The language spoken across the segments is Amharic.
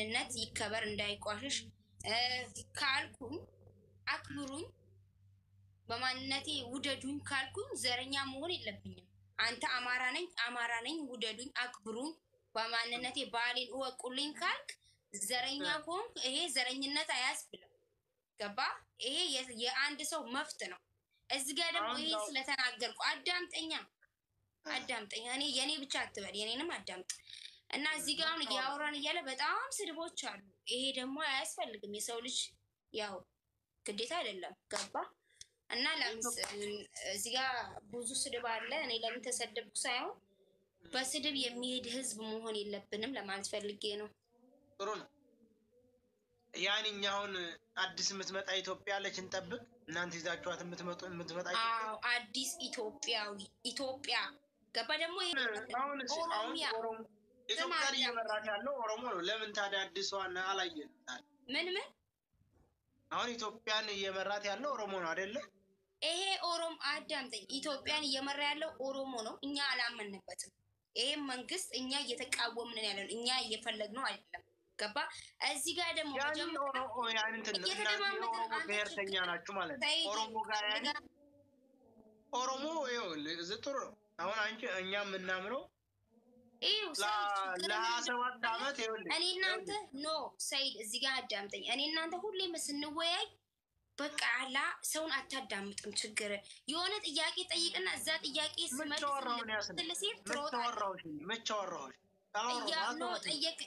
ማንነት ይከበር እንዳይቋሽሽ ካልኩኝ አክብሩኝ በማንነቴ ውደዱኝ ካልኩኝ ዘረኛ መሆን የለብኝም አንተ አማራ ነኝ ውደዱኝ አክብሩኝ በማንነቴ ባሌን እወቁልኝ ካልክ ዘረኛ ኮንክ ይሄ ዘረኝነት አያስብልም ገባ ይሄ የአንድ ሰው መፍት ነው እዚህ ጋር ደግሞ ይሄ ስለተናገርኩ አዳምጠኛ እኔ የኔ ብቻ አትበል የኔንም አዳምጥ እና እዚህ ጋር አሁን ያወራን እያለ በጣም ስድቦች አሉ ይሄ ደግሞ አያስፈልግም የሰው ልጅ ያው ግዴታ አይደለም ገባ እና እዚህ ጋር ብዙ ስድብ አለ እኔ ለምን ተሰደብኩ ሳይሆን በስድብ የሚሄድ ህዝብ መሆን የለብንም ለማለት ፈልጌ ነው ጥሩ ነው ያንኛውን አዲስ የምትመጣ ኢትዮጵያ አለች እንጠብቅ እናንተ ይዛችኋት የምትመጣ አዲስ ኢትዮጵያ ገባ ደግሞ ኦሮሚያ ኢትዮጵያ እየመራት ያለው ኦሮሞ ነው ለምን ታዲያ አዲስዋን አላየንም ምን አሁን ኢትዮጵያን እየመራት ያለው ኦሮሞ ነው አይደለ ይሄ ኦሮሞ አዳምጠኝ ኢትዮጵያን እየመራ ያለው ኦሮሞ ነው እኛ አላመንበትም ይሄ መንግስት እኛ እየተቃወምን ያለው እኛ እየፈለግነው አይደለም ገባ እዚህ ጋር ደግሞ ብሔርተኛ ናችሁ ማለት ነው ኦሮሞ ጋር ኦሮሞ ይኸውልህ ጥሩ ነው አሁን አንቺ እኛ የምናምነው ለሰባት ዓመት ይኸውልህ እኔ እናንተ ኖ ሰይድ እዚህ ጋር አዳምጠኝ እኔ እናንተ ሁሌም ስንወያይ በቃ አላ ሰውን አታዳምጥም ችግር የሆነ ጥያቄ ጠይቅና እዛ ጥያቄ ጠየቅ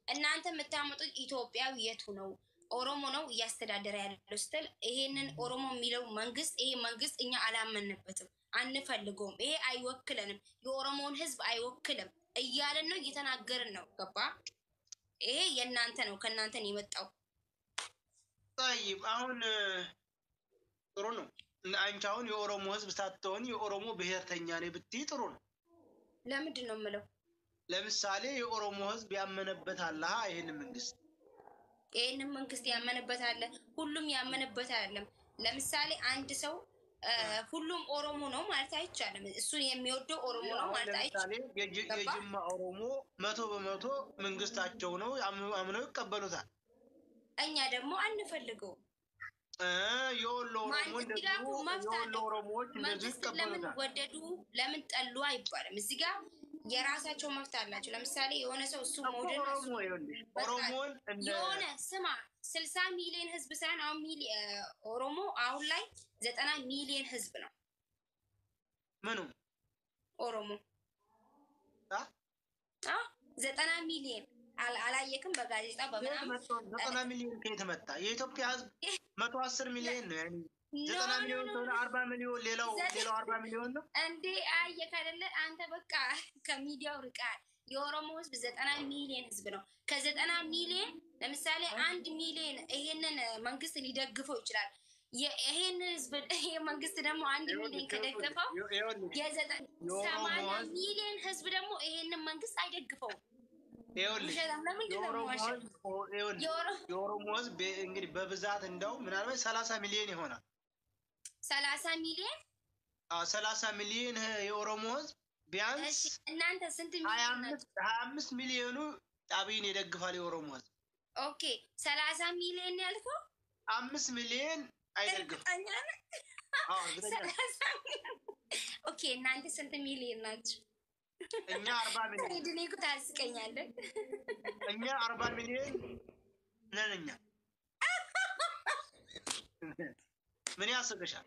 እናንተ የምታመጡት ኢትዮጵያዊ የቱ ነው ኦሮሞ ነው እያስተዳደረ ያለው ስትል ይሄንን ኦሮሞ የሚለው መንግስት ይሄ መንግስት እኛ አላመንበትም አንፈልገውም ይሄ አይወክለንም የኦሮሞን ህዝብ አይወክልም እያለን ነው እየተናገርን ነው ገባ ይሄ የእናንተ ነው ከእናንተን የመጣው طيب አሁን ጥሩ ነው አንቺ አሁን የኦሮሞ ህዝብ ሳትሆን የኦሮሞ ብሔርተኛ ነኝ ብትይ ጥሩ ነው ለምንድን ነው የምለው ለምሳሌ የኦሮሞ ህዝብ ያመነበት አለ ይሄንን መንግስት ያመነበት አለ ሁሉም ያመነበት አይደለም ለምሳሌ አንድ ሰው ሁሉም ኦሮሞ ነው ማለት አይቻልም እሱን የሚወደው ኦሮሞ ነው ማለት አይቻልም የጅማ ኦሮሞ 100% መንግስታቸው ነው አምነው ይቀበሉታል እኛ ደግሞ አንፈልገው የወሎ ኦሮሞዎች እንደዚህ ለምን ወደዱ ለምን ጠሉ አይባልም እዚህ ጋር የራሳቸው መፍት አላቸው ለምሳሌ የሆነ ሰው እሱ ሞዴል ኦሮሞን የሆነ ስማ 60 ሚሊዮን ህዝብ ሳይሆን አሁን ኦሮሞ አሁን ላይ 90 ሚሊዮን ህዝብ ነው ምኑ ኦሮሞ 90 ሚሊዮን አላየክም በጋዜጣ በመናም 90 ሚሊዮን ከየት መጣ የኢትዮጵያ ህዝብ 110 ሚሊዮን ነው ያኒ 90 ሚሊዮን ነው 40 ሚሊዮን ሌላው 40 ሚሊዮን ነው እንዴ አየክ አይደለ አንተ በቃ ከሚዲያው ርቃል የኦሮሞ ህዝብ 90 ሚሊዮን ህዝብ ነው ከ90 ሚሊዮን ለምሳሌ 1 ሚሊዮን ይሄንን መንግስት ሊደግፈው ይችላል ይሄን ህዝብ ይሄ መንግስት ደግሞ 1 ሚሊዮን ከደገፈው የ80 ሚሊዮን ህዝብ ደግሞ ይሄንን መንግስት አይደግፈው የኦሮሞ ህዝብ እንግዲህ በብዛት እንደው ምናልባት 30 ሚሊዮን ይሆናል 30 ሚሊዮን 30 ሚሊዮን የኦሮሞ ህዝብ ቢያንስ እናንተ ስንት ሚሊዮን 25 ሚሊዮኑ አብይን ይደግፋል የኦሮሞ ህዝብ ኦኬ 30 ሚሊዮን ያልከው 5 ሚሊዮን አይደግፍ ኦኬ እናንተ ስንት ሚሊዮን ናችሁ እኛ 40 ሚሊዮን እኔ እኮ ታስቀኛለህ እኛ 40 ሚሊዮን ነንኛ ምን ያስቀሻል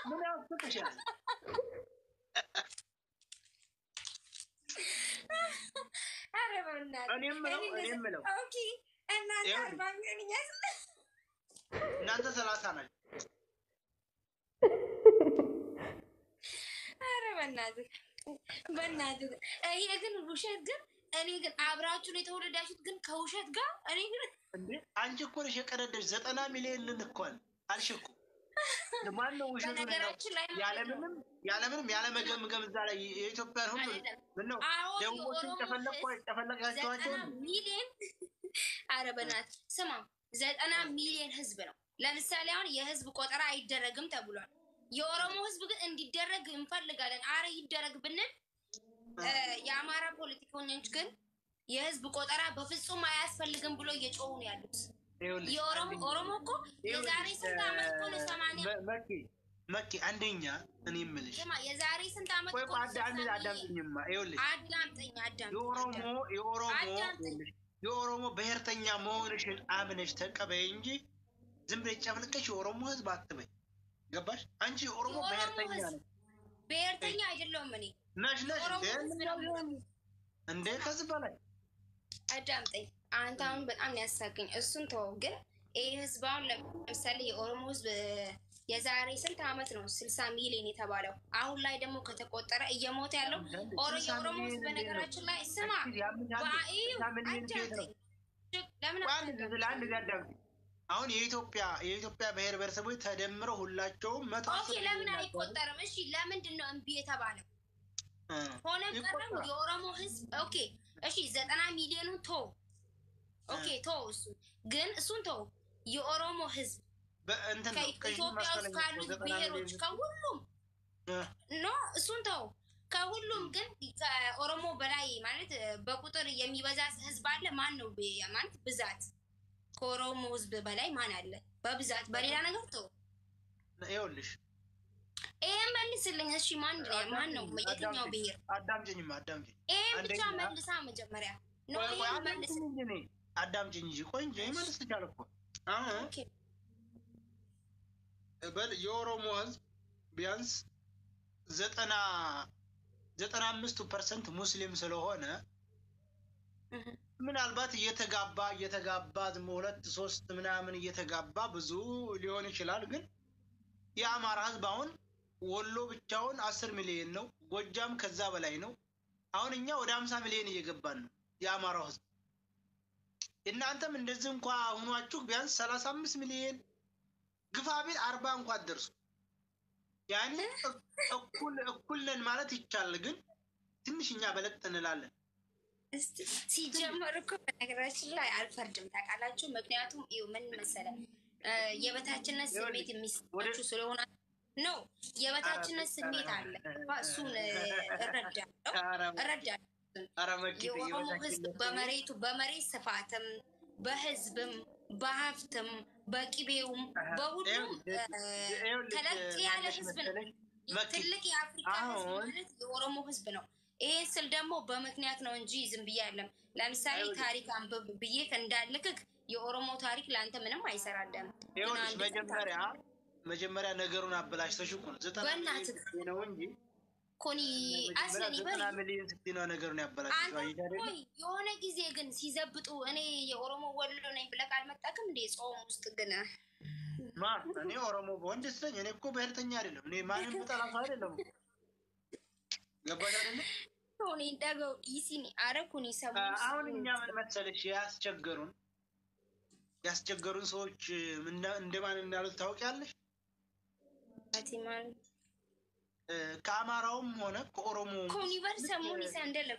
ምን ያስቀሻል እኔም ምለው ኦኬ እናንተ 40 ሚሊዮን እናንተ 30 ናችሁ አረ በእናትህ ይሄ ግን ውሸት ግን እኔ ግን አብራችሁ ነው የተወለዳችሁት ግን ከውሸት ጋር እኔ ግን እንዴ አንቺ እኮ ነሽ የቀረደሽ 90 ሚሊዮን ልንኳን አልሽኩ ለማን ነው ውሸት ነው ያለምንም ያለመገምገም እዛ ላይ የኢትዮጵያን ሁሉ ምን ነው ደውሎችን ተፈለጋቸው ሚሊዮን አረ በእናትህ ስማ 90 ሚሊዮን ህዝብ ነው ለምሳሌ አሁን የህዝብ ቆጠራ አይደረግም ተብሏል። የኦሮሞ ህዝብ ግን እንዲደረግ እንፈልጋለን። አረ ይደረግ ብንል የአማራ ፖለቲከኞች ግን የህዝብ ቆጠራ በፍጹም አያስፈልግም ብሎ እየጮሁ ነው ያሉት። የኦሮሞ እኮ የዛሬ ስንት ዓመት እኮ ነው 80 መኪ አንደኛ እኔ የምልሽ የዛሬ ስንት ዓመት እኮ አዳምጥኝማ ይኸውልሽ አዳምጠኝ የኦሮሞ ብሔርተኛ መሆንሽን አምነሽ ተቀበይ እንጂ ዝም ብለሽ ጨፍልቀሽ የኦሮሞ ህዝብ አትበይ። ገባሽ? አንቺ የኦሮሞ ብሔርተኛ ነሽ። ብሔርተኛ አይደለሁም እኔ ነሽ እንደ ከዚህ በላይ አዳምጠኝ። አንተ አሁን በጣም ያሳቀኝ እሱን ተወው። ግን ይሄ ህዝብ አሁን ለምሳሌ የኦሮሞ ህዝብ የዛሬ ስንት ዓመት ነው 60 ሚሊዮን የተባለው? አሁን ላይ ደግሞ ከተቆጠረ እየሞተ ያለው የኦሮሞ ህዝብ በነገራችን ላይ ስማ አሁን የኢትዮጵያ ብሔር ብሔረሰቦች ተደምረው ሁላቸውም 100 ለምን አይቆጠርም? እሺ ለምንድን ነው እምቢ የተባለው? ሆነ ቀረም የኦሮሞ ህዝብ እሺ 90 ሚሊዮኑን ቶ እሱ ግን እሱን ቶ የኦሮሞ ህዝብ ከኢትዮጵያ ውስጥ ካሉ ብሔሮች ከሁሉም እሱን ተው ከሁሉም ግን ከኦሮሞ በላይ ማለት በቁጥር የሚበዛ ህዝብ አለ። ማን ነው ማለት ብዛት ከኦሮሞ ህዝብ በላይ ማን አለ በብዛት? በሌላ ነገር ተው ይኸውልሽ መልስልኝ። እሺ ማን ነው የትኛው ብሔር? አዳምጪኝ ብቻ መልሳ መጀመሪያ ነው መልስልኝ። አዳምጪኝ እንጂ ቆይ እንጂ መልስልሻል እኮ የኦሮሞ ህዝብ ቢያንስ 95% ሙስሊም ስለሆነ ምናልባት እየተጋባ ዝም 2-3 ምናምን እየተጋባ ብዙ ሊሆን ይችላል። ግን የአማራ ህዝብ አሁን ወሎ ብቻውን 10 ሚሊዮን ነው። ጎጃም ከዛ በላይ ነው። አሁን እኛ ወደ 50 ሚሊዮን እየገባን ነው የአማራው ህዝብ። እናንተም እንደዚህ እንኳን ሆኗችሁ ቢያንስ 35 ሚሊዮን ግፋ ቢል 40 እንኳን ደርሱ። ያኔ እኩል ነን ማለት ይቻላል። ግን ትንሽኛ በለጥ እንላለን። ሲጀመር እኮ በነገራችን ላይ አልፈርድም ታውቃላችሁ። ምክንያቱም ምን መሰለ የበታችነት ስሜት የሚሰማችሁ ስለሆነ ነው። የበታችነት ስሜት አለ። እሱን እረዳለሁ። የኦሮሞ ህዝብ በመሬት ስፋትም በህዝብም በሀብትም በቅቤውም በሁሉም ተለቅ ያለ ህዝብ ነው። ትልቅ የአፍሪካ ህዝብ ማለት የኦሮሞ ህዝብ ነው። ይሄን ስል ደግሞ በምክንያት ነው እንጂ ዝም ብዬ አይደለም። ለምሳሌ ታሪክ አንብብ ብዬ እንዳልክክ የኦሮሞ ታሪክ ለአንተ ምንም አይሰራልም። መጀመሪያ ነገሩን አበላሽተሽ እኮ ነው 90 ነው እንጂ ኮኒ አስለኒ ነገሩን ያበላሽተው የሆነ ጊዜ ግን ሲዘብጡ እኔ የኦሮሞ ወሎ ነኝ ብለህ አልመጣክም እንዴ? ጾም ውስጥ ግን እኔ ኦሮሞ በወንድ ስለኝ እኔ እኮ ብሔርተኛ አይደለም። እኔ ማንም ተጣላፋ አይደለም። ገባሽ አይደለ? ሆኔ እንዳገው ይሲኒ አረኩኒ ሰሙ አሁን እኛ ምን መሰለሽ ያስቸገሩን ሰዎች እንደማን እንዳሉት ታውቂያለሽ? አቲማን ከአማራውም ሆነ ከኦሮሞ ኮኒቨርስ ሙኒ ሳንደለ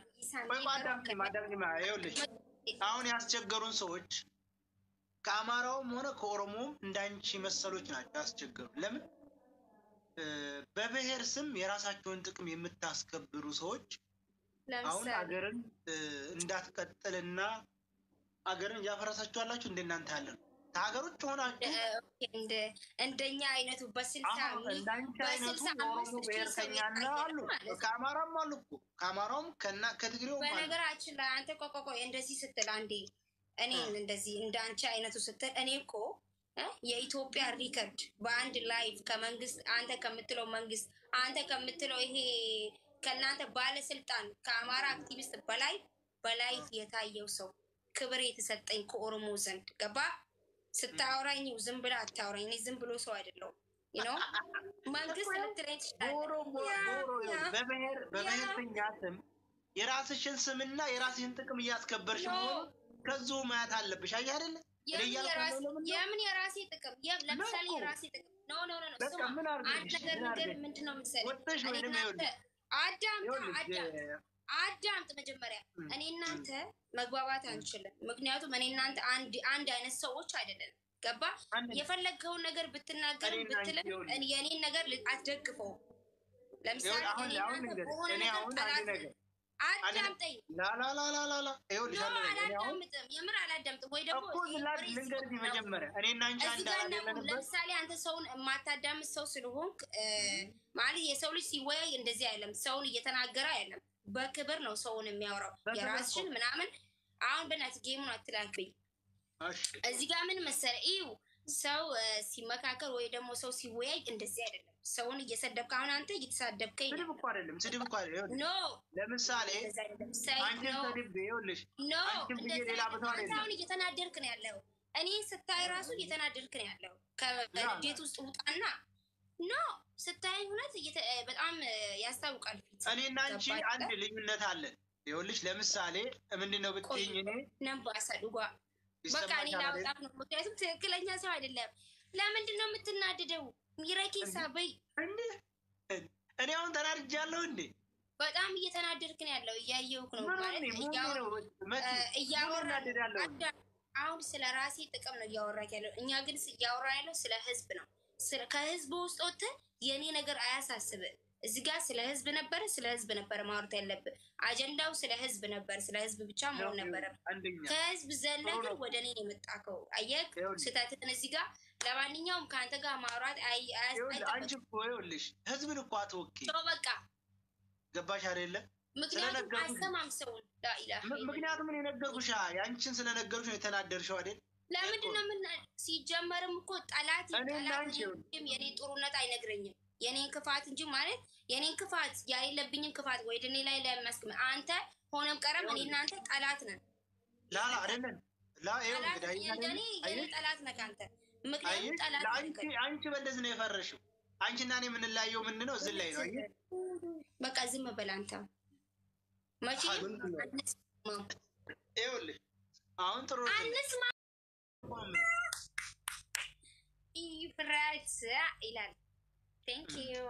ይኸውልሽ አሁን ያስቸገሩን ሰዎች ከአማራውም ሆነ ከኦሮሞም እንዳንቺ መሰሎች ናቸው ያስቸገሩ። ለምን በብሔር ስም የራሳቸውን ጥቅም የምታስከብሩ ሰዎች አሁን አገርን እንዳትቀጥልና አገርን እያፈረሳችሁ አላችሁ። እንደናንተ ያለ ነው ታገሮች ሆናችሁ እንደኛ አይነቱ በ60 ኦሮሞ ብሔርተኛና አሉ ከአማራም አሉ እኮ ከአማራውም ከትግሬውም አሉ። በነገራችን ላይ አንተ ቆቆቆይ እንደዚህ ስትል አንዴ እኔ እንደዚህ እንዳንቺ አይነቱ ስትል እኔ እኮ የኢትዮጵያ ሪከርድ በአንድ ላይቭ ከመንግስት አንተ ከምትለው መንግስት አንተ ከምትለው ይሄ ከእናንተ ባለስልጣን ከአማራ አክቲቪስት በላይ የታየው ሰው ክብር የተሰጠኝ ከኦሮሞ ዘንድ ገባ። ስታወራኝ ዝም ብላ አታወራኝ። እኔ ዝም ብሎ ሰው አይደለሁም። መንግስት ልትለኝ ትችላለህ። በብሔርተኛ ስም የራስሽን ስምና የራስሽን ጥቅም እያስከበርሽ መሆኑ ከዚሁ ማየት አለብሽ። አየህ አይደለ? የምን የራሴ ጥቅም? ለምሳሌ የራሴ ጥቅም ኖ አንድ ነገር ምንድን ነው መሰለኝ? አዳምጥ መጀመሪያ። እኔ እናንተ መግባባት አንችልም። ምክንያቱም እኔ እናንተ አንድ አይነት ሰዎች አይደለም። ገባ የፈለግከውን ነገር ብትናገር ብትልም የኔን ነገር አትደግፈው ለምሳሌ እኔ አሁን አዳምጠኝ ላላላላላ ይኸውልሽ አላዳምጥም የምር አላዳምጥም ወይ ደግሞ ልንገርሽ መጀመሪያ እኔና አንቺ ለምሳሌ አንተ ሰውን የማታዳምጥ ሰው ስለሆንክ ማለት የሰው ልጅ ሲወያይ እንደዚህ አይደለም ሰውን እየተናገረ አይደለም በክብር ነው ሰውን የሚያወራው የራስሽን ምናምን አሁን በእናትህ ጌሙን አትላክብኝ እዚህ ጋር ምን መሰለህ ይኸው ሰው ሲመካከር ወይ ደግሞ ሰው ሲወያይ እንደዚህ አይደለም ሰውን እየሰደብክ አሁን አንተ እየተሳደብከኝ ስድብ እኮ አይደለም ስድብ እኮ አይደለም ኖ ለምሳሌ አንቺን ሰድቤ ይኸውልሽ አንቺን ብዬ ሌላ ቦታ አይደለም አሁን እየተናደርክ ነው ያለው እኔ ስታይ ራሱ እየተናደርክ ነው ያለው ከቤት ውስጥ ውጣና ኖ ስታይ እውነት በጣም ያስታውቃል እኔና አንቺ አንድ ልዩነት አለን ይኸውልሽ ለምሳሌ ምንድነው ብትይኝ እኔ ነምባሳዱጓ በቃ እኔ ላውጣት ነው ምክንያቱም ትክክለኛ ሰው አይደለም ለምንድን ነው የምትናደደው ሚራኪሳ በይ እኔ አሁን ተናድጃለሁ እንዴ በጣም እየተናደድክ ነው ያለው እያየሁህ ነው ማለት አሁን ስለ ራሴ ጥቅም ነው እያወራክ ያለው እኛ ግን እያወራ ያለው ስለ ህዝብ ነው ከህዝብ ውስጥ ወጥተህ የኔ ነገር አያሳስብህ እዚህ ጋር ስለ ህዝብ ነበር ማውራት ያለብህ አጀንዳው ስለ ህዝብ ነበር ስለ ህዝብ ብቻ መሆን ነበር ከህዝብ ዘለግ ወደ እኔ የመጣከው አየክ ስህተትን እዚህ ጋር ለማንኛውም ከአንተ ጋር ማውራት አንቺ እኮ ይኸውልሽ ህዝብን እኮ አትወኪ በቃ ገባሽ አይደለ ምክንያቱም አሰማም ሰውን ምክንያቱም እኔ ነገርኩሽ ያንቺን ስለነገርኩሽ ነው የተናደርሽው አይደል ለምንድን ነው ምን ሲጀመርም እኮ ጠላት የኔ ጥሩነት አይነግረኝም የኔን ክፋት እንጂ ማለት የኔን ክፋት ያሌለብኝን ክፋት ወይ ድኔ ላይ ለማስቀም አንተ ሆነም ቀረም እኔ እናንተ ጠላት ነን ላላ አይደለም ላ የኔ ጠላት ነህ አንተ ምክንያቱም ጠላት አንቺ በእንደዚህ ነው የፈረሽው አንቺና እኔ የምንለያየው ምን ነው እዚህ ላይ ነው አየህ በቃ ዝም በል አንተ መቼ ይኸውልሽ አሁን ጥሩ አንስማ ይፍራስ ይላል Thank you.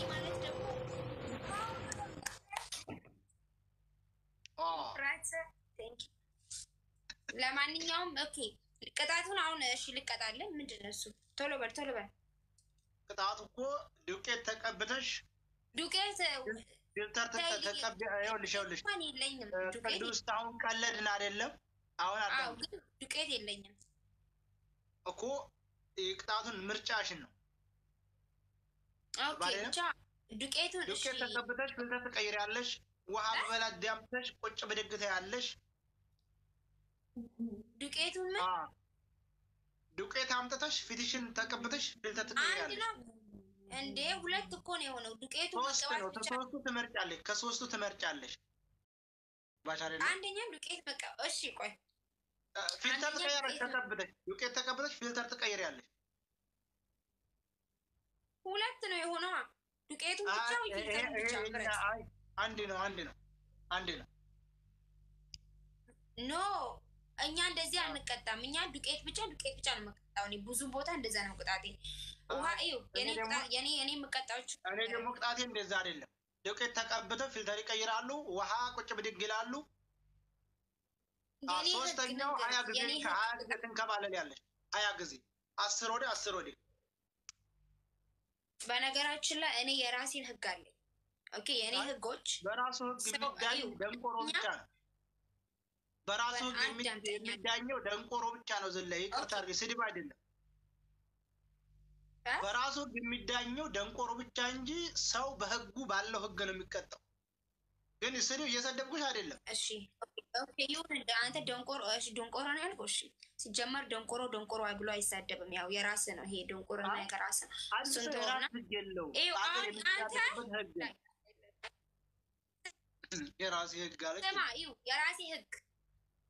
ማለት ደግሞ Thank you. ለማንኛውም ኦኬ ቅጣቱን አሁን እሺ ልቀጣለን ምንድነው እሱ ቶሎ በል ቅጣቱ እኮ ዱቄት ተቀብተሽ ዱቄት ፊልተር ይኸውልሽ ቅዱስ አሁን ቀለድን አይደለም አሁን አዳም ዱቄት የለኝም እኮ ቅጣቱን ምርጫሽን ነው ኦኬ ብቻ ዱቄቱን ዱቄት ተቀብተሽ ፊልተር ትቀይሪያለሽ ውሃ በበላት ዳምተሽ ቁጭ ብድግታ ያለሽ ዱቄቱን ዱቄት አምጥተሽ ፊትሽን ተቀብተሽ ፊልተር ትቀይሪያለሽ እንዴ ሁለት እኮ ነው የሆነው ዱቄቱ ከሶስቱ ትመርጫለሽ ከሶስቱ ትመርጫለሽ ባሻለ አንደኛው ዱቄት በቃ እሺ ቆይ ፊልተር ትቀይሪያለሽ ተቀብተሽ ዱቄት ተቀብተሽ ፊልተር ትቀይሪያለሽ ሁለት ነው የሆነው ዱቄቱ ብቻ ወይ ፊልተር ብቻ አንድ ነው ኖ እኛ እንደዚህ አንቀጣም እኛ ዱቄት ብቻ ነው መቀጣው እኔ ብዙ ቦታ እንደዛ ነው ቅጣቴ ውሃ እዩ የኔ መቀጣዎች እኔ ደግሞ ቅጣቴ እንደዛ አይደለም ዱቄት ተቀብተው ፊልተር ይቀይራሉ ውሃ ቁጭ ብድግ ይላሉ ሶስተኛው 20 ጊዜ ከ20 ጊዜ ትንከባለል ያለሽ 20 ጊዜ 10 ወደ በነገራችን ላይ እኔ የራሴን ህግ አለኝ ኦኬ የኔ ህጎች በራሱ ህግ የሚዳኝ ደንቆሮ ብቻ ነው በራሱ ህግ የሚዳኘው ደንቆሮ ብቻ ነው ዘላይ ይቅርታ አድርገሽ ስድብ አይደለም በራሱ ህግ የሚዳኘው ደንቆሮ ብቻ እንጂ ሰው በህጉ ባለው ህግ ነው የሚቀጣው ግን ስድብ እየሰደብኩሽ አይደለም እሺ ኦኬ ይሁን እንደ አንተ ደንቆሮ እሺ ደንቆሮ ነው ያልኩህ እሺ ሲጀመር ደንቆሮ ብሎ አይሳደብም ያው የራስ ነው ይሄ ደንቆሮና የራስ ነው እሱን ተወራና አንተ የራሴ ህግ አለ ተማ ይው የራሴ ህግ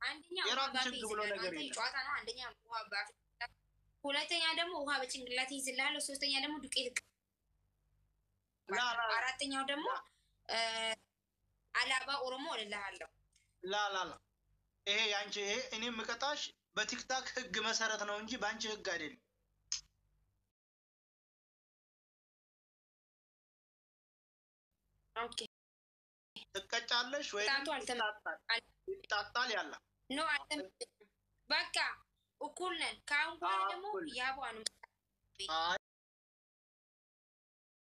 አንደኛ የራስህ ብሎ ነገር የለም ጨዋታ ነው አንደኛ ውሃ ባፍ ሁለተኛ ደግሞ ውሃ በጭንቅላት ይዝላል ሶስተኛ ደግሞ ዱቄት አራተኛው ደግሞ አላባ ኦሮሞ እልልሃለሁ ላ ይሄ ያንቺ ይሄ እኔ ምቀጣሽ በቲክታክ ህግ መሰረት ነው እንጂ ባንቺ ህግ አይደለም ኦኬ ትቀጫለሽ ወይ ይጣጣል ያላ ኖ በቃ እኩል ነን። ከአሁን በኋላ ደግሞ ያቧ ነው